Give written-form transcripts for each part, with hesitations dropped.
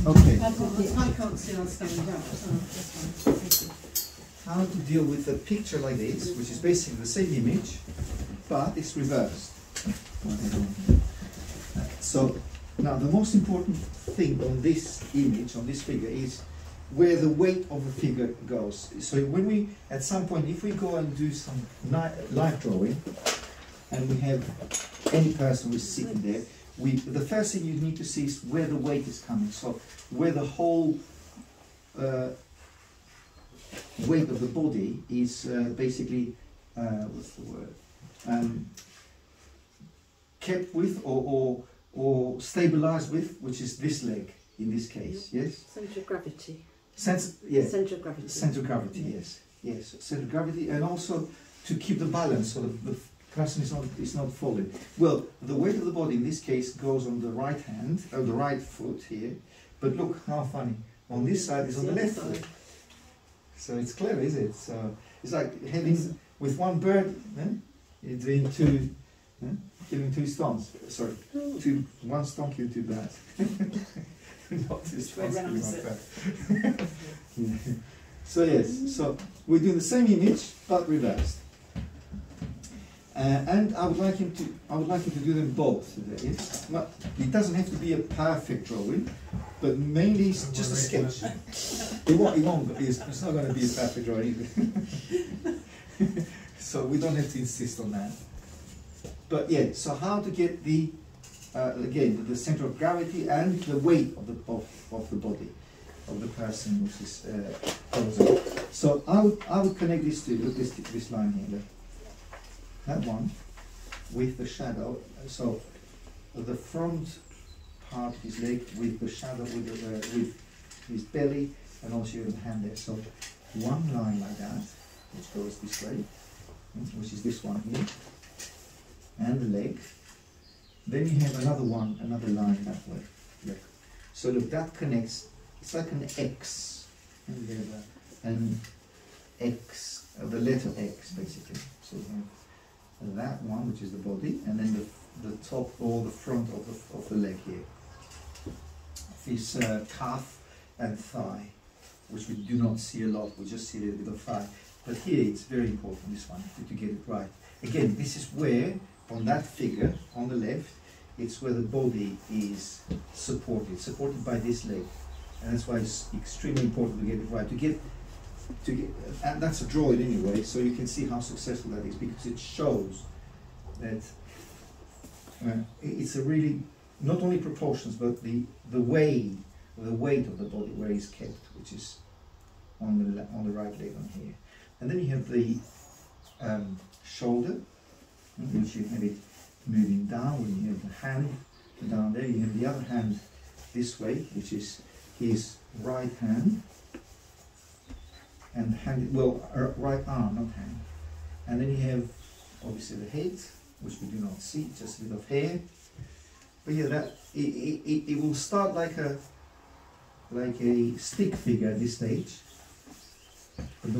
Okay. I can't see on standing up. So that's fine. Thank you. How to deal with a picture like this, which is basically the same image, but it's reversed. So now the most important thing on this image, on this figure, is where the weight of the figure goes. So when we, at some point, if we go and do some live drawing, and we have any person who's sitting there, the first thing you need to see is where the weight is coming. So where the whole weight of the body is basically, what's the word? Kept with or stabilized with, which is this leg in this case, yes? Centre of gravity. Yeah. Centre of gravity. Centre of gravity, yes. Yes, centre of gravity, and also to keep the balance so that the person is not falling. Well, the weight of the body in this case goes on the right hand, or the right foot here, but look how funny. On this side is on the left foot. So it's clever, is it? So it's like having, with one bird, you're doing two, killing two stones. Sorry, one stone killed two birds. Not two stones killing one bird. So yes, so we're doing the same image but reversed. And I would like him to do them both today. It doesn't have to be a perfect drawing, but mainly it's just a sketch. It's not going to be a perfect drawing either. So we don't have to insist on that. But yeah, so how to get the again the center of gravity and the weight of the body of the person which is posing. So I would connect these two. Look, this line here. Look. That one with the shadow. So the front part of his leg with the shadow with his belly, and also the hand there. So one line like that, which goes this way, which is this one here, and the leg. Then you have another line that way. Look. So look, that connects. It's like an X, and we have an X, the letter X basically. So we have that one, which is the body, and then the top or the front of the leg here. This calf and thigh, which we do not see a lot. We just see a little bit of thigh. But here it's very important, this one, to get it right. Again, this is where, on that figure, on the left, it's where the body is supported by this leg. And that's why it's extremely important to get it right. And that's a drawing anyway, so you can see how successful that is, because it shows that it's a really, not only proportions, but the weight of the body where it's kept, which is on the right leg on here. And then you have the shoulder, which you have it moving down. When you have the hand down there, you have the other hand this way, which is his right hand, and right arm, not hand. And then you have obviously the head, which we do not see, just a bit of hair. But yeah, that it will start like a stick figure at this stage. But the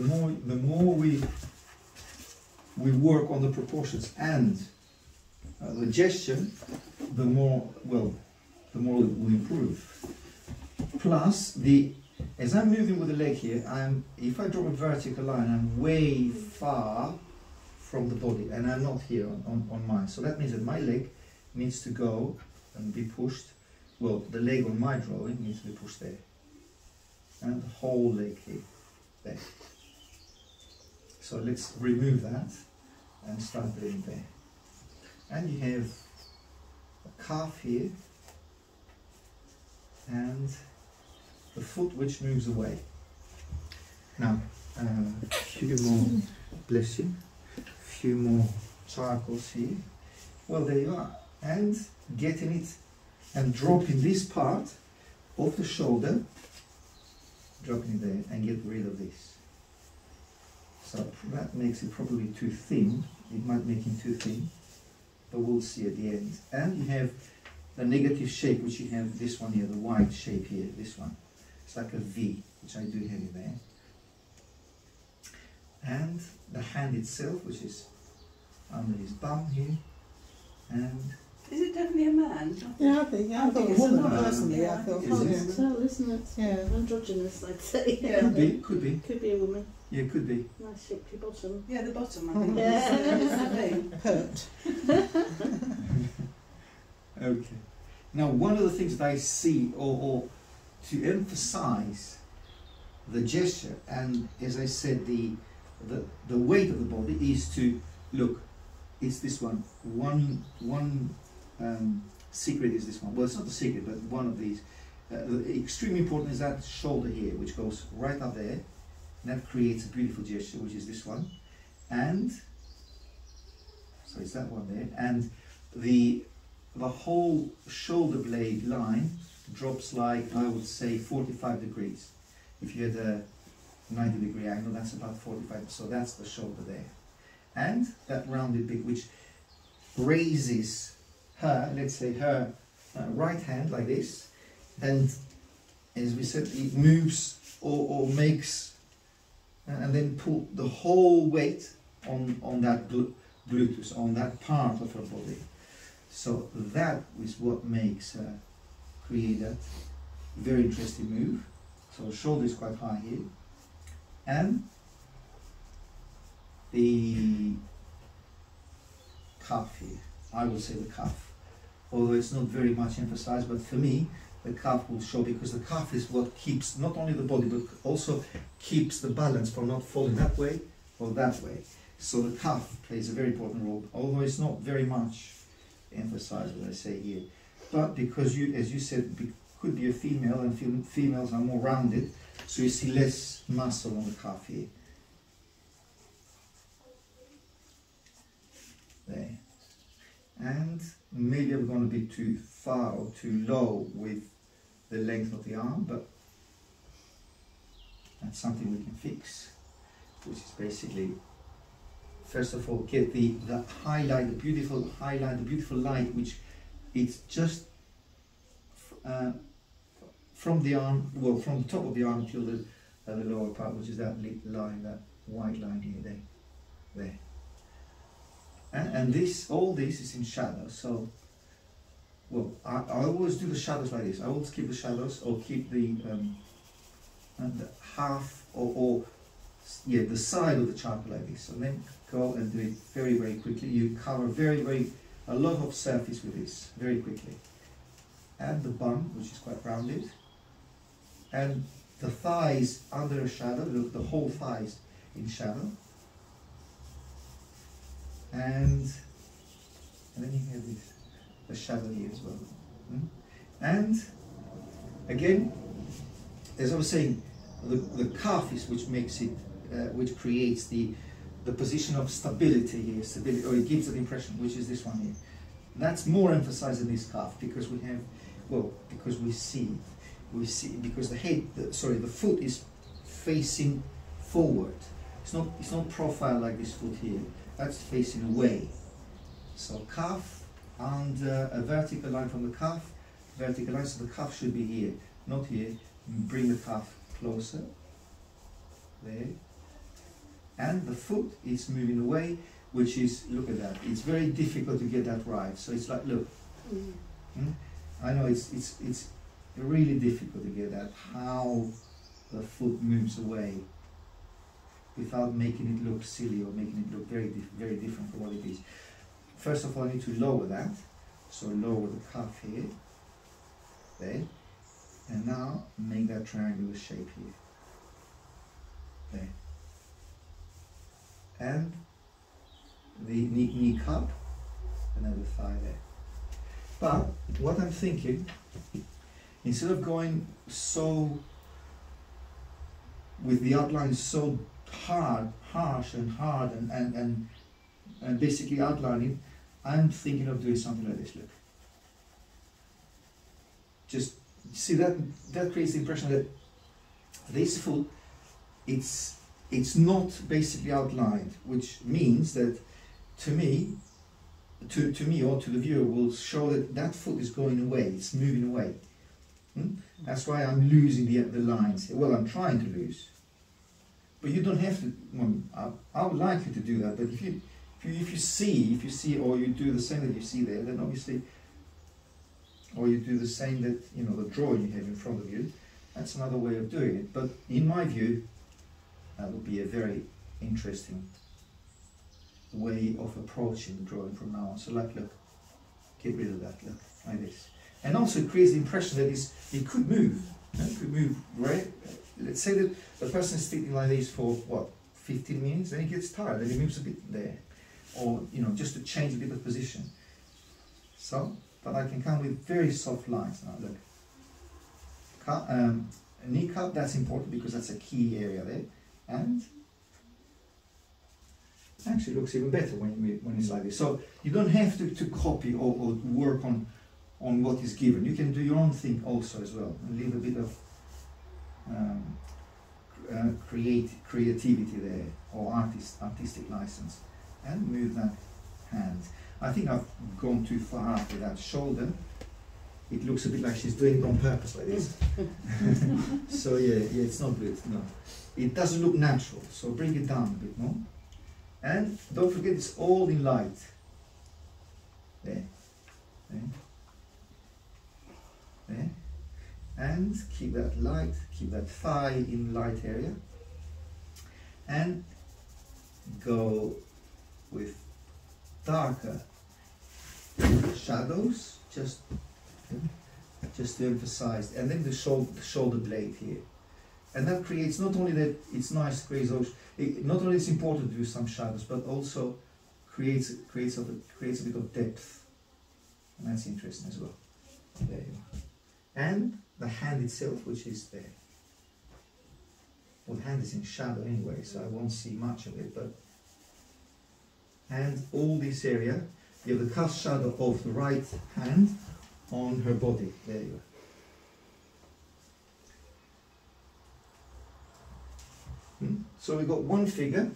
more we work on the proportions and the gesture, the more it will improve. Plus, as I'm moving with the leg here, if I draw a vertical line, I'm way far from the body, and I'm not here on mine. So that means that my leg needs to go and be pushed. Well, the leg on my drawing needs to be pushed there, and the whole leg here, there. So let's remove that and start doing there. And you have a calf here, and the foot which moves away. Now, a few more, bless you, a few more charcoals here. Well, there you are. And getting it and dropping this part of the shoulder, dropping it there, and get rid of this. So that makes it probably too thin. It might make him too thin, but we'll see at the end. And you have the negative shape, which you have this one here, the wide shape here, this one. It's like a V, which I do have it there. And the hand itself, which is under his bum here, and Is it definitely a man? Yeah, I think it's it's a woman. woman. Personally, Yeah, I thought Is it was it? a Hard to woman. tell, isn't it? Yeah. Androgynous, I'd say. Yeah. Could be, could be. Could be a woman. Yeah, could be. Nice shapely bottom. Yeah, the bottom, I think. Yeah. That's the thing. Pert. Okay. Now, one of the things that I see, or to emphasize the gesture, and as I said, the weight of the body is to look. It's this one. One secret is this one. Well, it's not the secret, but one of these. Extremely important is that shoulder here, which goes right up there, and that creates a beautiful gesture, which is this one, and so it's that one there, and the whole shoulder blade line drops like, I would say, 45 degrees. If you had a 90-degree angle, that's about 45, so that's the shoulder there. And that rounded bit, which raises her, let's say her right hand like this, and as we said, it moves or makes, and then pull the whole weight on that gluteus, on that part of her body. So that is what makes her create that very interesting move. So the shoulder is quite high here, and the calf here, I will say the calf, although it's not very much emphasized, but for me the calf will show, because the calf is what keeps not only the body but also keeps the balance from not falling that way or that way. So the calf plays a very important role, although it's not very much emphasized, what I say here. But because you, as you said, could be a female, and females are more rounded, so you see less muscle on the calf here. There. And maybe I've gone a bit too far or too low with the length of the arm, but that's something we can fix, which is basically, first of all, get the highlight, the beautiful highlight, the beautiful light, which it's just from the arm, well, from the top of the arm till the lower part, which is that line, that white line here, there. And this, all this is in shadow. So, well, I always do the shadows like this. I always keep the shadows, or keep the half, or yeah, the side of the charcoal like this, and then go and do it very, very quickly. You cover a lot of surface with this very quickly. And the bum, which is quite rounded, and the thighs under a shadow. Look, the whole thighs in shadow, and then you have this, the shadow here as well. And again, as I was saying, the calf is which makes it, which creates the position of stability here, or it gives the impression, which is this one here. That's more emphasized in this calf, because we have, well, because we see, because the foot is facing forward. It's not profile like this foot here. That's facing away. So calf and a vertical line from the calf, vertical line. So the calf should be here, not here. Bring the calf closer. There. And the foot is moving away, which is, look at that. It's very difficult to get that right. So it's like, look. I know it's really difficult to get that, how the foot moves away without making it look silly or making it look very different from what it is. First of all, I need to lower that. So lower the calf here, there, and now make that triangular shape here, there. And the knee cup, another thigh there. But what I'm thinking, instead of going so, with the outline so harsh and hard and basically outlining, I'm thinking of doing something like this, look. Just see that creates the impression that this foot, it's not basically outlined, which means that to me or to the viewer will show that that foot is going away, it's moving away. That's why I'm losing the lines. Well, I'm trying to lose. But you don't have to. Well, I would like you to do that. But if you see, or you do the same that you see there, then obviously or you do the same that, you know, the drawing you have in front of you. That's another way of doing it, but in my view, that would be a very interesting way of approaching the drawing from now on. So like, look, get rid of that, look, like this. And also it creates the impression that it could move. It could move, right? Let's say that the person is sitting like this for, what, 15 minutes, then he gets tired, then he moves a bit there. Or, you know, just to change a bit of position. So, but I can come with very soft lines now, look. Kneecap, that's important because that's a key area there. And actually looks even better when it's like this. So you don't have to copy or work on what is given. You can do your own thing also as well and leave a bit of creativity there, or artistic license, and move that hand. I think I've gone too far up with that shoulder. It looks a bit like she's doing it on purpose like this. So yeah, it's not good, no. It doesn't look natural, so bring it down a bit more. And don't forget, it's all in light. There, there, there. And keep that light, keep that thigh in light area. And go with darker shadows, just to emphasize, and then the shoulder blade here. And that creates, not only that it's nice, creates those, not only it's important to do some shadows, but also creates a bit of depth, and that's interesting as well. There you are. And the hand itself, which is there. Well, the hand is in shadow anyway, so I won't see much of it, but, and all this area, you have the cast shadow of the right hand on her body. There you are. So we've got one figure,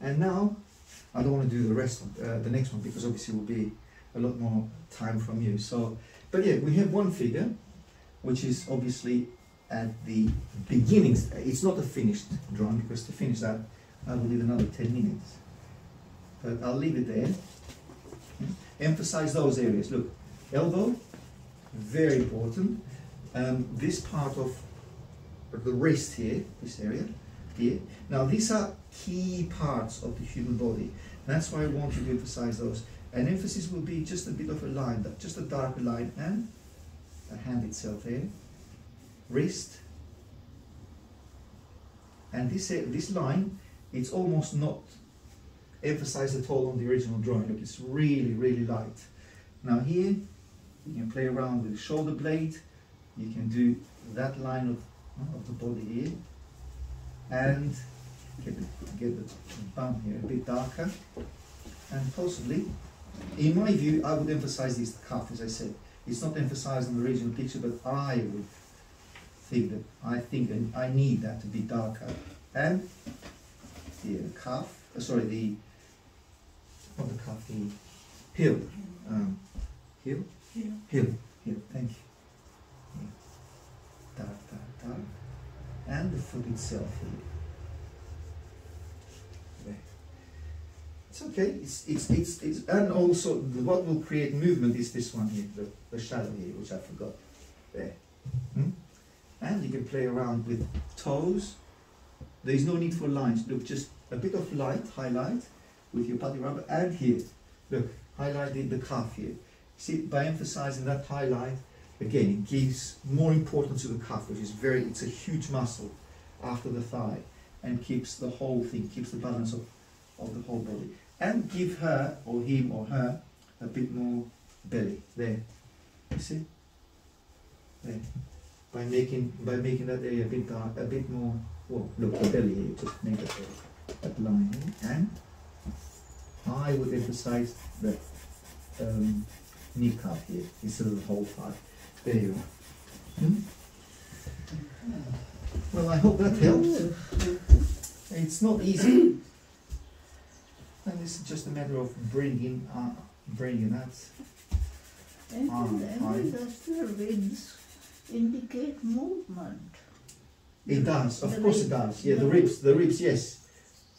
and now I don't want to do the rest of the next one, because obviously it will be a lot more time from you. So, but yeah, we have one figure, which is obviously at the beginning. It's not a finished drawing, because to finish that I will need another 10 minutes. But I'll leave it there. Emphasize those areas. Look, elbow, very important. This part of the wrist here, this area here. Now these are key parts of the human body. That's why I want you to emphasize those. And emphasis will be just a bit of a line, just a darker line, and the hand itself here, wrist, and this line, it's almost not emphasized at all on the original drawing. Look, it's really, really light. Now here, you can play around with the shoulder blade. You can do that line of the body here, and get the bum here a bit darker, and possibly, in my view, I would emphasize this cuff, as I said. It's not emphasized on the original picture, but I would think that I need that to be darker. And here, the cuff, sorry, the heel, thank you. Dark, dark, dark. And the foot itself here. There. It's okay, it's and also what will create movement is this one here, the shadow here, which I forgot. There. And you can play around with toes. There is no need for lines. Look, just a bit of light, highlight with your putty rubber, and here, look, highlight the calf here. See, by emphasizing that highlight, again, it gives more importance to the calf, which is it's a huge muscle after the thigh, and keeps the whole thing, keeps the balance of the whole body. And give her, or him, or her, a bit more belly, there, you see, there. By making that area a bit dark, a bit more, well, look, the belly here, just make that line here. And I would emphasize the kneecap here, instead of the whole thigh. There you are. Well, I hope that helped. It's not easy. And this is just a matter of bringing that. And does the ribs indicate movement? It does, of course it does. Yeah, the ribs, yes.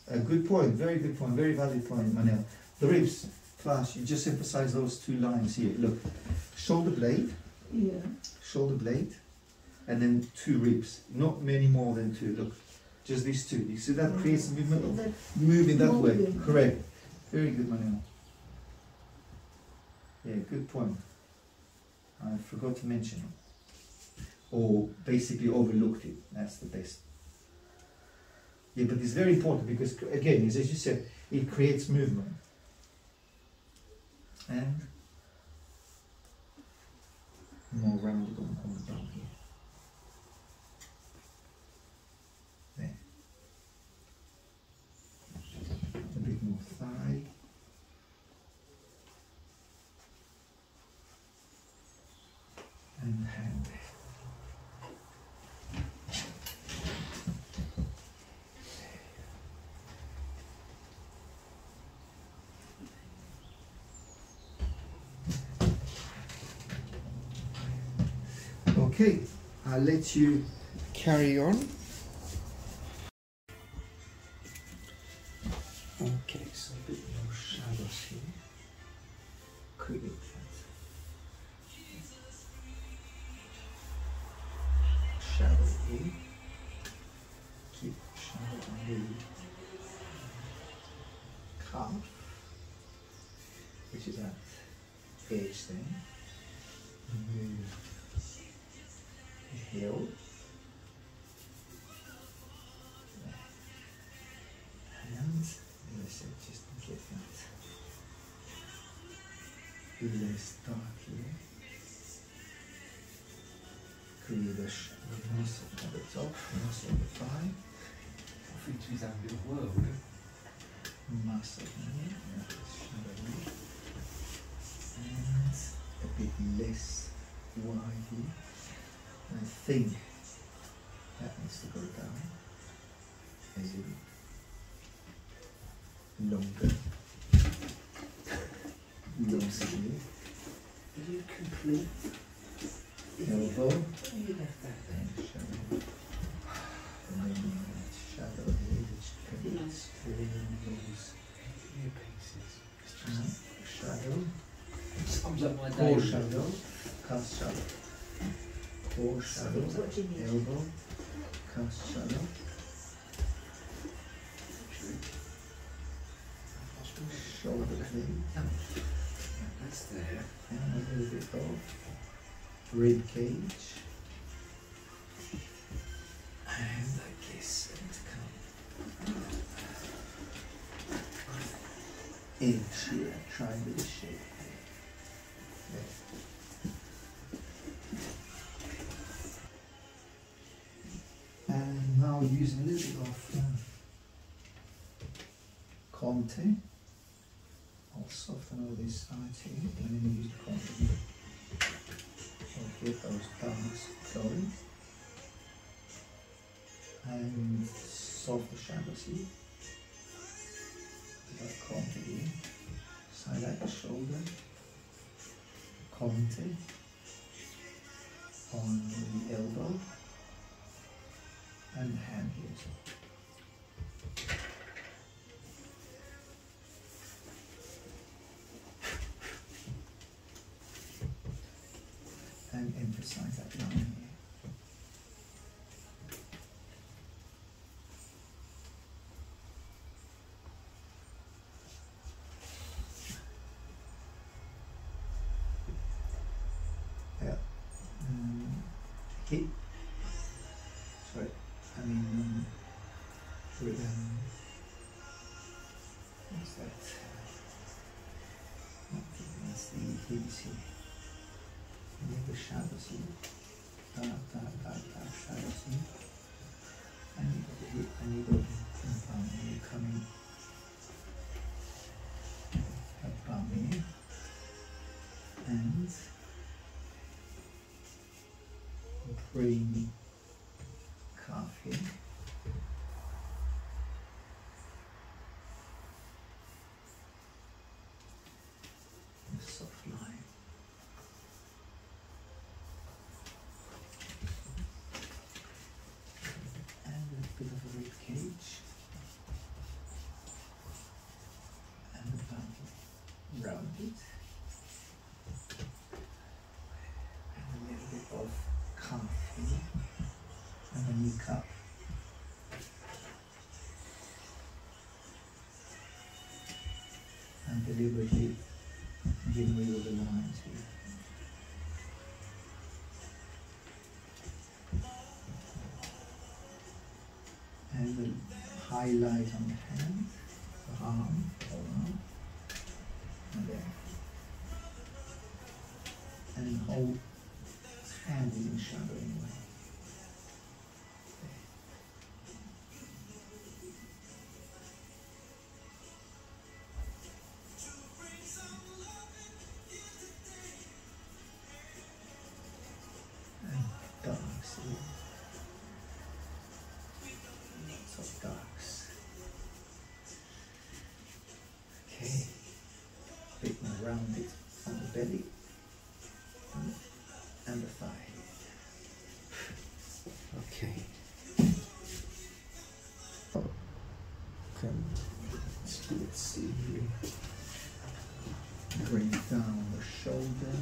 A good point, very good point, very valid point, Manel. The ribs fast, you just emphasize those two lines here. Look, shoulder blade, Yeah. shoulder blade, and then two ribs. Not many more than two. Look, just these two. You see that creates movement of That moving that way. moving. Correct. Very good, Manuel. Yeah, good point. I forgot to mention it. Or basically overlooked it. That's the best. Yeah, but it's very important because, again, as you said, it creates movement. And more rounded on the bum here. There. A bit more thigh. And hand. Okay, I'll let you carry on. Okay, so a bit more shadows here. Create that. Shadow here. Keep shadow on the calf, which is that edge thing. Move the heel. And as I said, just get that less dark here. Create a muscle at the top, muscle at the thigh. I think she's having a world. Muscle here, shadow here. And a bit less wide here. I think that needs to go down as in longer. Loosely. Did you complete? Elbow. You left that there. And shadow. And then shadow here, which connects to those New pieces. shadow. Sums up my day. Core shadow. Cast shadow. Core shadow. What do you mean? Elbow. Cast shadow. Shoulder blade. That's there. And a little bit of rib cage. And I guess it's come edge here, triangle shape. There. And now using a little bit of Conte. I'll soften all these sides here and then use the Conte. I'll get those darks going. And solve the shadows here. That Conte here. Side at the shoulder. Conte on the elbow. And hand here as well. And emphasize that line here. Yeah. Hip. Sorry. I mean, with what's that? I think that's the hips here. And then the shadows here. Dark shadows here. And you got the hip and you got the bum here coming. A bum here. And bring calf here. A soft line. And a bit of a rib cage. And a bum here. Round. link up. And deliberately getting rid of the lines here. And the highlight on the hand, the arm, and there. And the whole hand is in shadow anyway. Darks here. Lots of darks. Okay. A bit more rounded on the belly and the thigh. Okay. Let's see here. Bring it down the shoulder.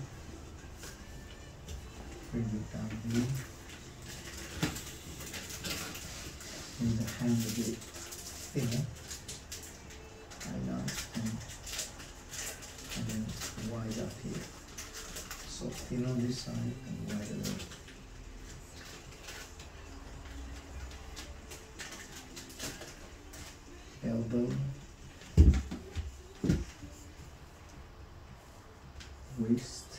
Bring it down here. And the hand a bit thinner. Highlight and then wide up here. So thin on this side and wide a little. Elbow. Wrist.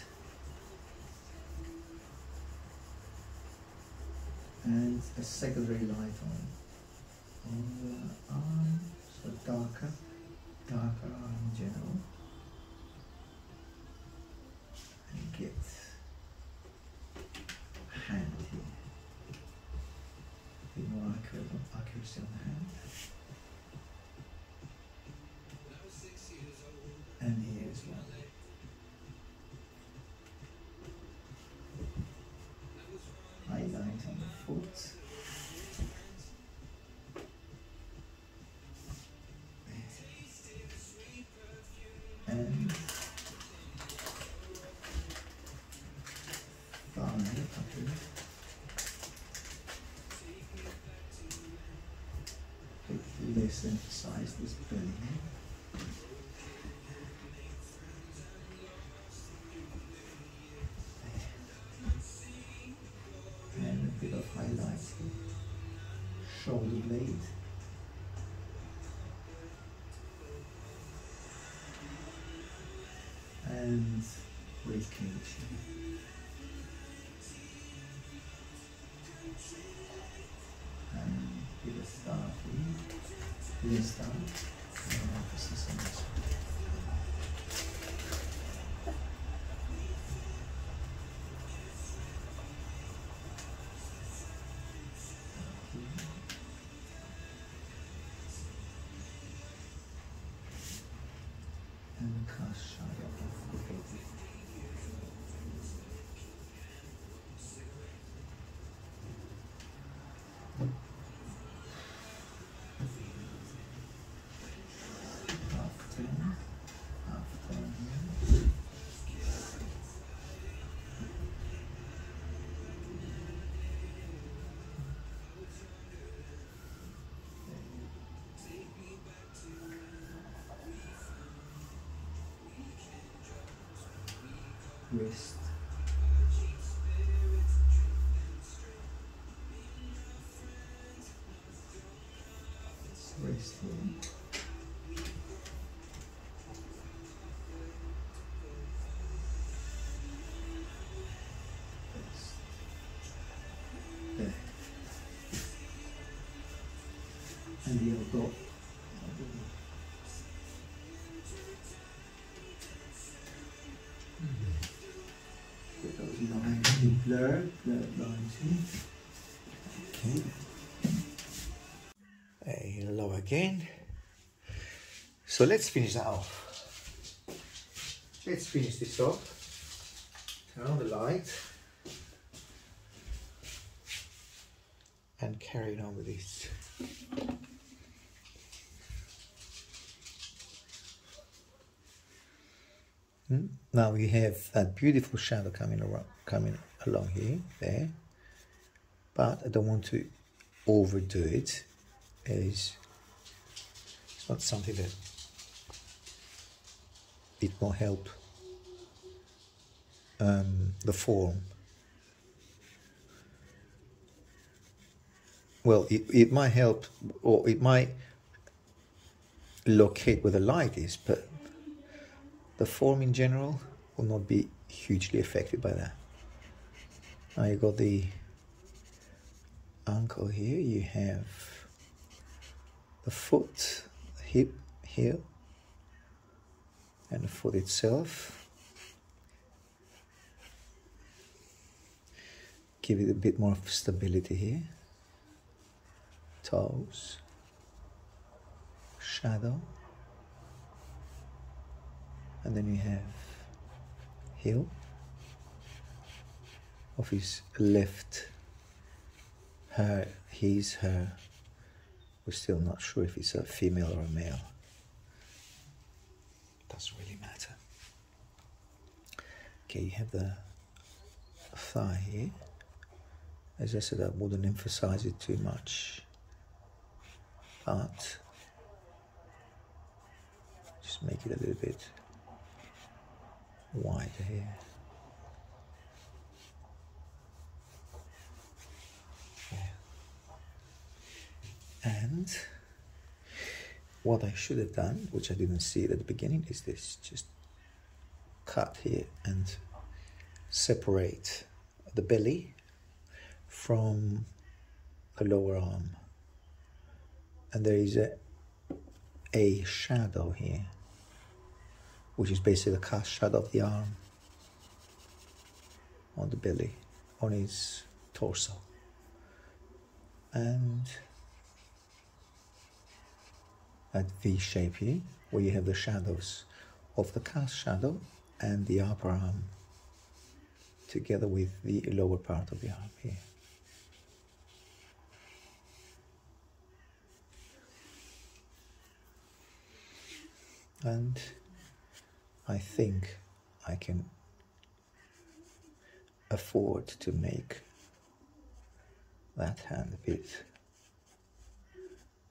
And a secondary light on the arm, so darker arm in general, and get a hand here, a bit more accuracy on the hand, and here as well. Highlight on the foot. And thigh up here. Less emphasize this belly. And a bit of highlight here. Shoulder blade. And rib cage. And give a star here. Give a star. And emphasis on this one. And the cast shadow of the baby. Half turn here. Wrist. Wrist here. Wrist. There. And the elbow. Those lines blurred lines here. Okay. Low again. So let's finish that off. Let's finish this off. Turn on the light. And carry on with this. Now we have that beautiful shadow coming along here, there. But I don't want to overdo it. It's not something that it will help the form. Well, it might help, or it might locate where the light is, but the form in general will not be hugely affected by that. Now you got the ankle here, you have the foot, the hip here, and the foot itself. Give it a bit more stability here. Toes, shadow, and then you have heel of his left, her, his, her. We're still not sure if it's a female or a male. Doesn't really matter. Okay, you have the thigh here. As I said, I wouldn't emphasize it too much, but just make it a little bit wider here. Yeah. And what I should have done, which I didn't see at the beginning, is this: just cut here and separate the belly from the lower arm. And there is a shadow here, which is basically the cast shadow of the arm on the belly, on his torso. And that V shape here, where you have the shadows of the cast shadow and the upper arm together with the lower part of the arm here. And I think I can afford to make that hand a bit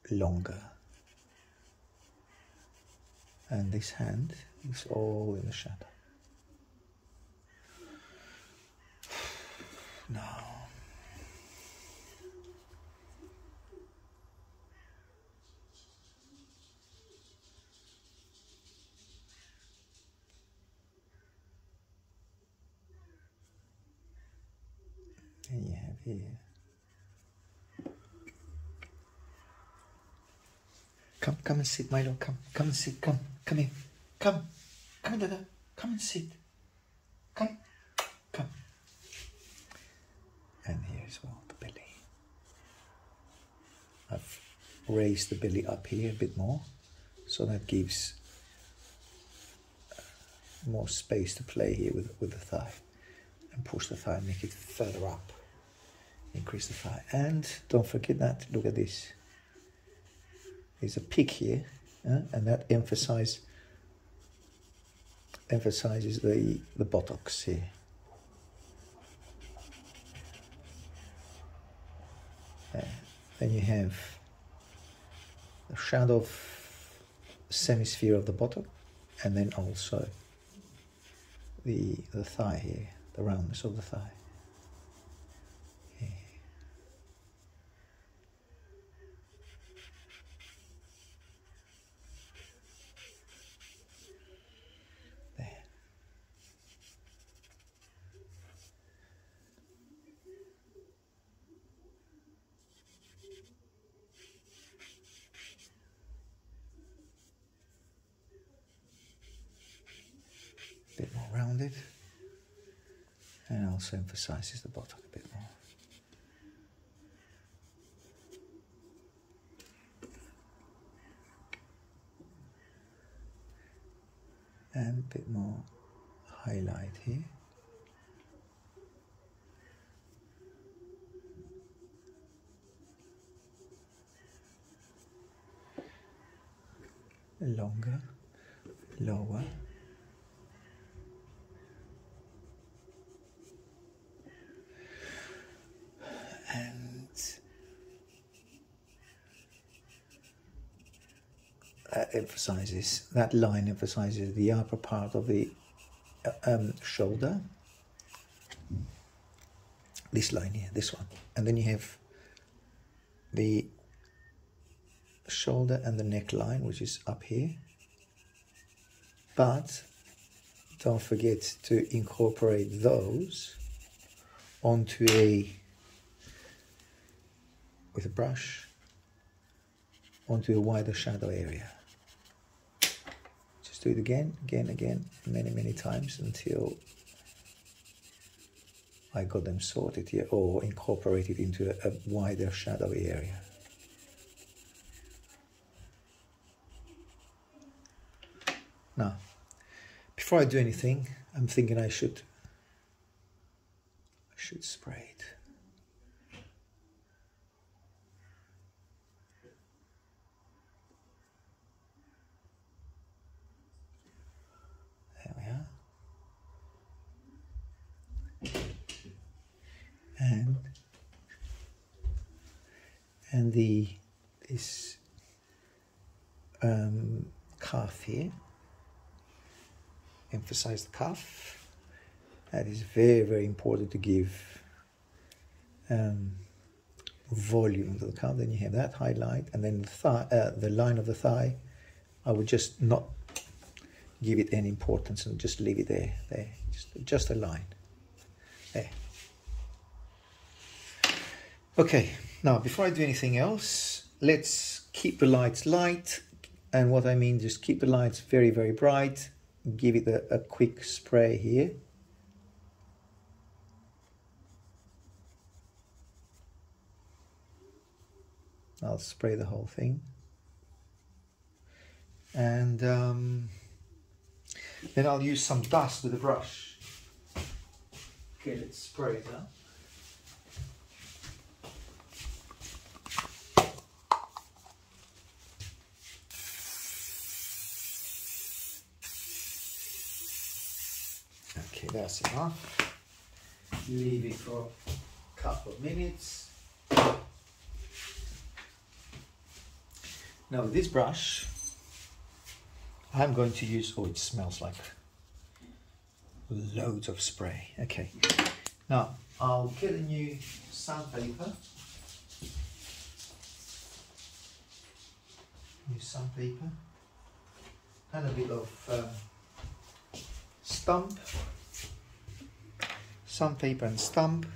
longer. And this hand is all in the shadow. Now, and you have here. Come and sit, Milo. Come and sit. Come here. Come, Dada. Come and sit. Come. And here as well, the belly. I've raised the belly up here a bit more, so that gives more space to play here with the thigh, and push the thigh, make it further up, increase the thigh. And don't forget that, look at this. There's a peak here, and that emphasizes the buttocks here. Then you have the shadow of semisphere of the buttock, and then also the thigh here, the roundness of the thigh. Here. There. A bit more rounded, and also emphasizes the buttock a bit more. And a bit more highlight here. Longer, lower. And emphasizes, that line emphasizes the upper part of the shoulder. This line here, this one. And then you have the shoulder and the neckline, which is up here. But don't forget to incorporate those onto with a brush, onto a wider shadow area. Just do it again, many times until I got them sorted here, or incorporated into a wider shadowy area. Now, before I do anything, I'm thinking I should spray it. There we are. And this calf here, emphasize the calf. That is very important to give volume to the calf. Then you have that highlight, and then the thigh, the line of the thigh, I would just not give it any importance and just leave it there, just a line, there. Okay, now before I do anything else, let's keep the lights light, and what I mean, just keep the lights very bright. Give it a quick spray here. I'll spray the whole thing, and then I'll use some dust with a brush. Okay, let's spray it now. Okay, that's enough. Leave it for a couple of minutes. Now with this brush, I'm going to use, oh, it smells like loads of spray. Okay, now I'll get a new sandpaper. New sandpaper and a bit of stump, sandpaper and stump.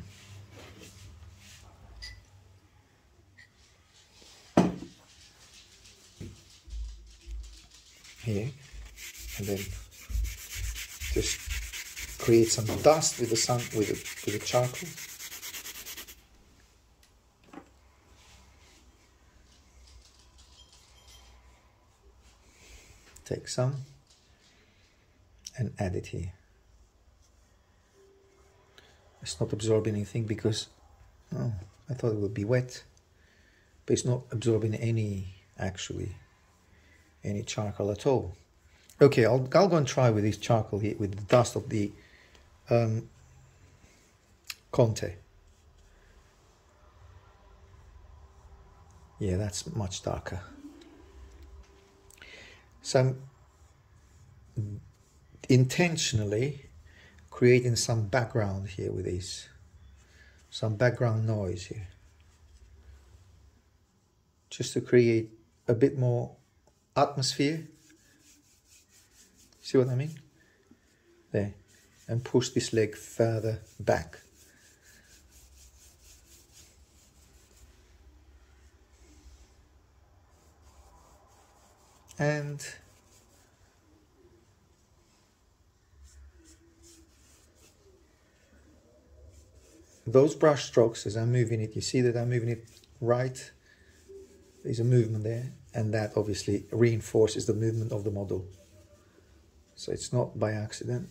Here, and then just create some dust with the with the charcoal. Take some and add it here. It's not absorbing anything because I thought it would be wet, but it's not absorbing any charcoal at all. Okay, I'll go and try with this charcoal here with the dust of the Conte. Yeah, that's much darker. So I'm intentionally creating some background here with this, some background noise here, just to create a bit more atmosphere. See what I mean? There. And push this leg further back. And those brush strokes, as I'm moving it, you see that I'm moving it right. There's a movement there, and that obviously reinforces the movement of the model. So it's not by accident.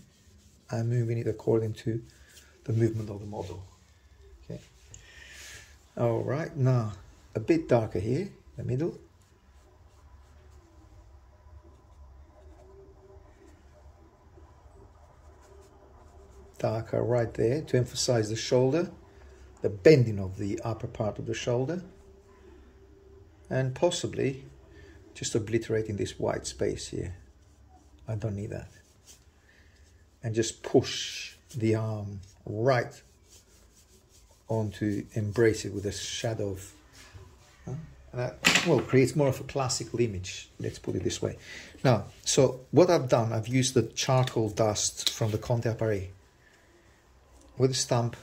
I'm moving it according to the movement of the model. Okay. All right, now a bit darker here, the middle. Darker right there to emphasize the shoulder, the bending of the upper part of the shoulder, and possibly just obliterating this white space here. I don't need that. And just push the arm right onto, embrace it with a shadow of, that, well, creates more of a classical image, let's put it this way. Now, so what I've done, I've used the charcoal dust from the Conte Appareil. With a stump,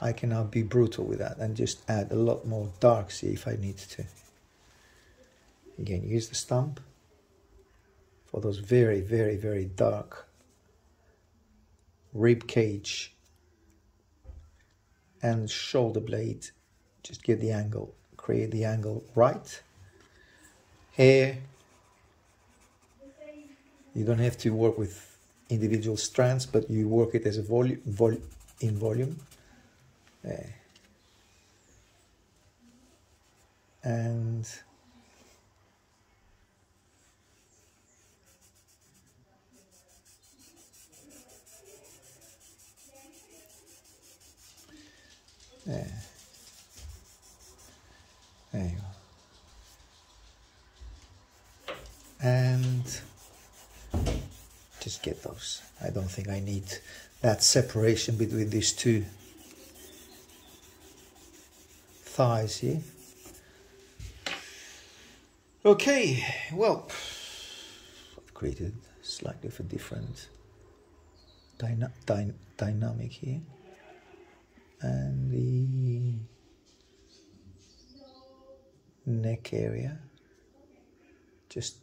I can now be brutal with that and just add a lot more darks here if I need to. Again, use the stump for those very, very, very dark rib cage and shoulder blade. Just get the angle, create the angle right. Hair, you don't have to work with individual strands, but you work it as a volume. There. And there. There you go. And just get those. I don't think I need that separation between these two thighs here. Okay, well, I've created slightly of a different dynamic here. And the neck area, just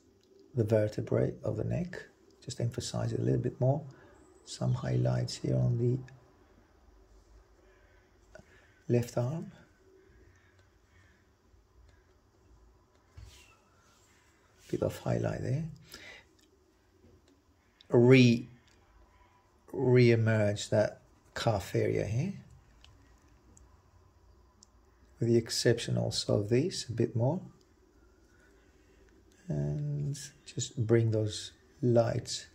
the vertebrae of the neck, just emphasize it a little bit more. Some highlights here on the left arm. Bit of highlight there. Re-emerge that calf area here. With the exception also of these, a bit more. And just bring those lights,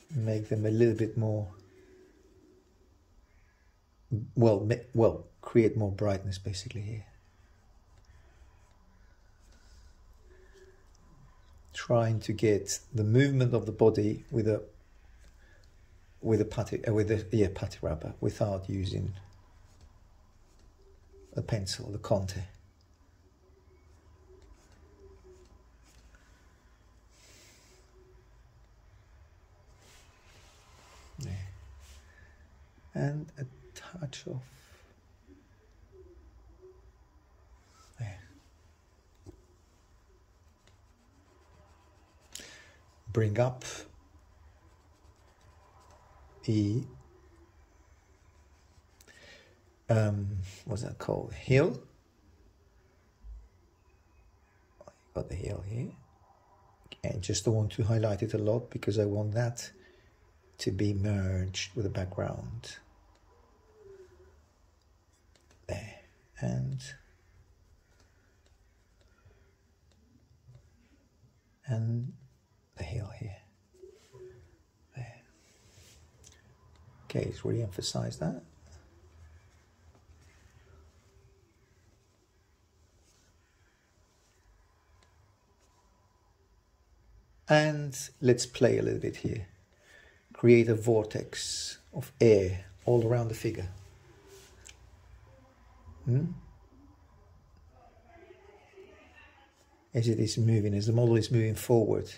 make them a little bit more, well, create more brightness basically here. Trying to get the movement of the body with a putty rubber without using a pencil, the Conte. There. And a touch of there. Bring up the what's that called? Heel. Got the heel here. And just don't want to highlight it a lot because I want that to be merged with the background. There. And the heel here. There. Okay, let's really emphasize that. And let's play a little bit here. Create a vortex of air all around the figure. As it is moving, as the model is moving forward.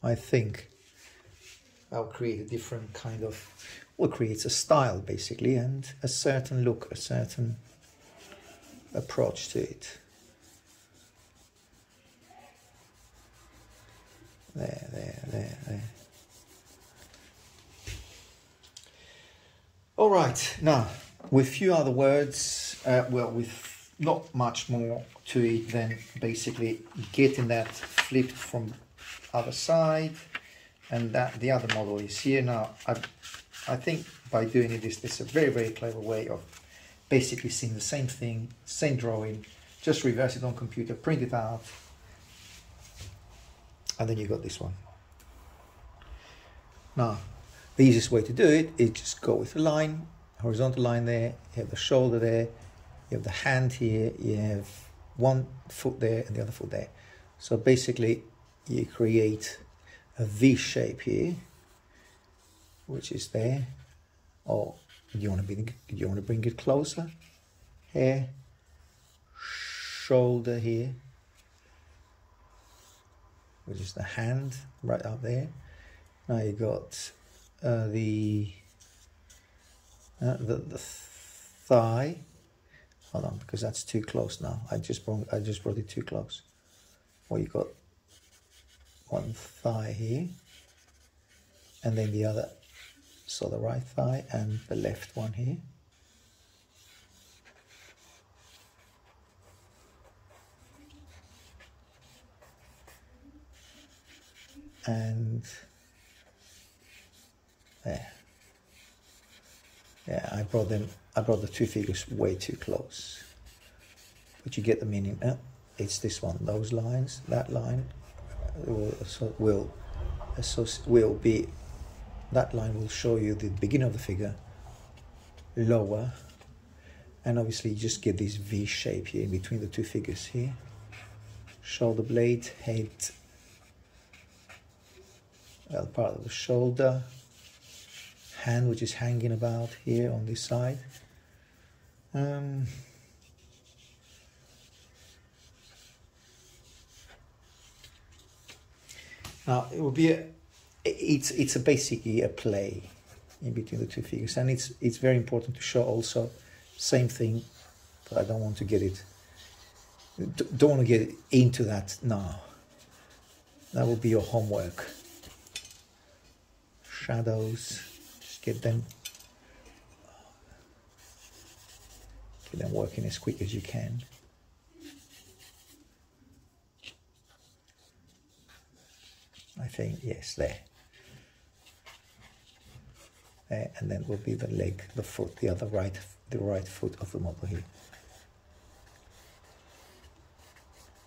I think I'll create a different kind of, well, creates a style basically, and a certain look, a certain approach to it. There. All right, now with few other words, with not much more to it than basically getting that flipped from other side, and that the other model is here. Now, I think by doing it, this is a very, very clever way of basically seeing the same thing, same drawing, just reverse it on computer, print it out, and then you got this one. Now, the easiest way to do it is just go with a line, horizontal line there, you have the shoulder there, you You have the hand here, you have one foot there and the other foot there. So basically you create a V shape here, which is there. Or do you want to bring it closer? Here, shoulder here, which is the hand right up there. Now you got the thigh. Hold on, because that's too close now. I just brought it too close. Well, you got one thigh here, and then the other. So the right thigh and the left one here. And there. Yeah, I brought the two figures way too close. But you get the meaning. It's this one. Those lines, that line will be. That line will show you the beginning of the figure, lower, and obviously you just get this V shape here in between the two figures here. Shoulder blade, head, well, part of the shoulder, hand which is hanging about here on this side. Now it will be it's basically a play in between the two figures, and it's very important to show also same thing, but I don't want to get into that now. That will be your homework. Shadows, just get them working as quick as you can. I think, yes, there. And then will be the leg, the foot, the right foot of the model here.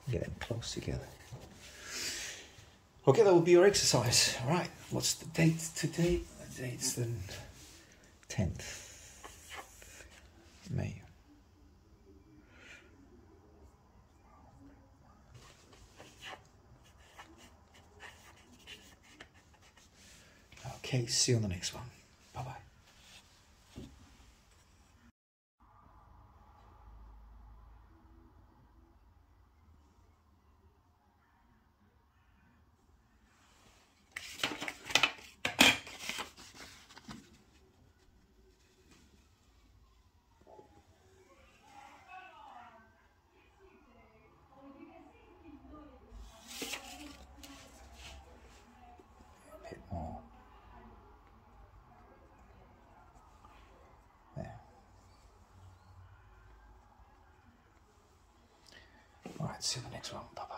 Get them close together. Okay, that will be your exercise. All right, what's the date today? The date's the 10th May. Okay, see you on the next one. Bye-bye. A bit more. All right, see you in the next one. Bye-bye.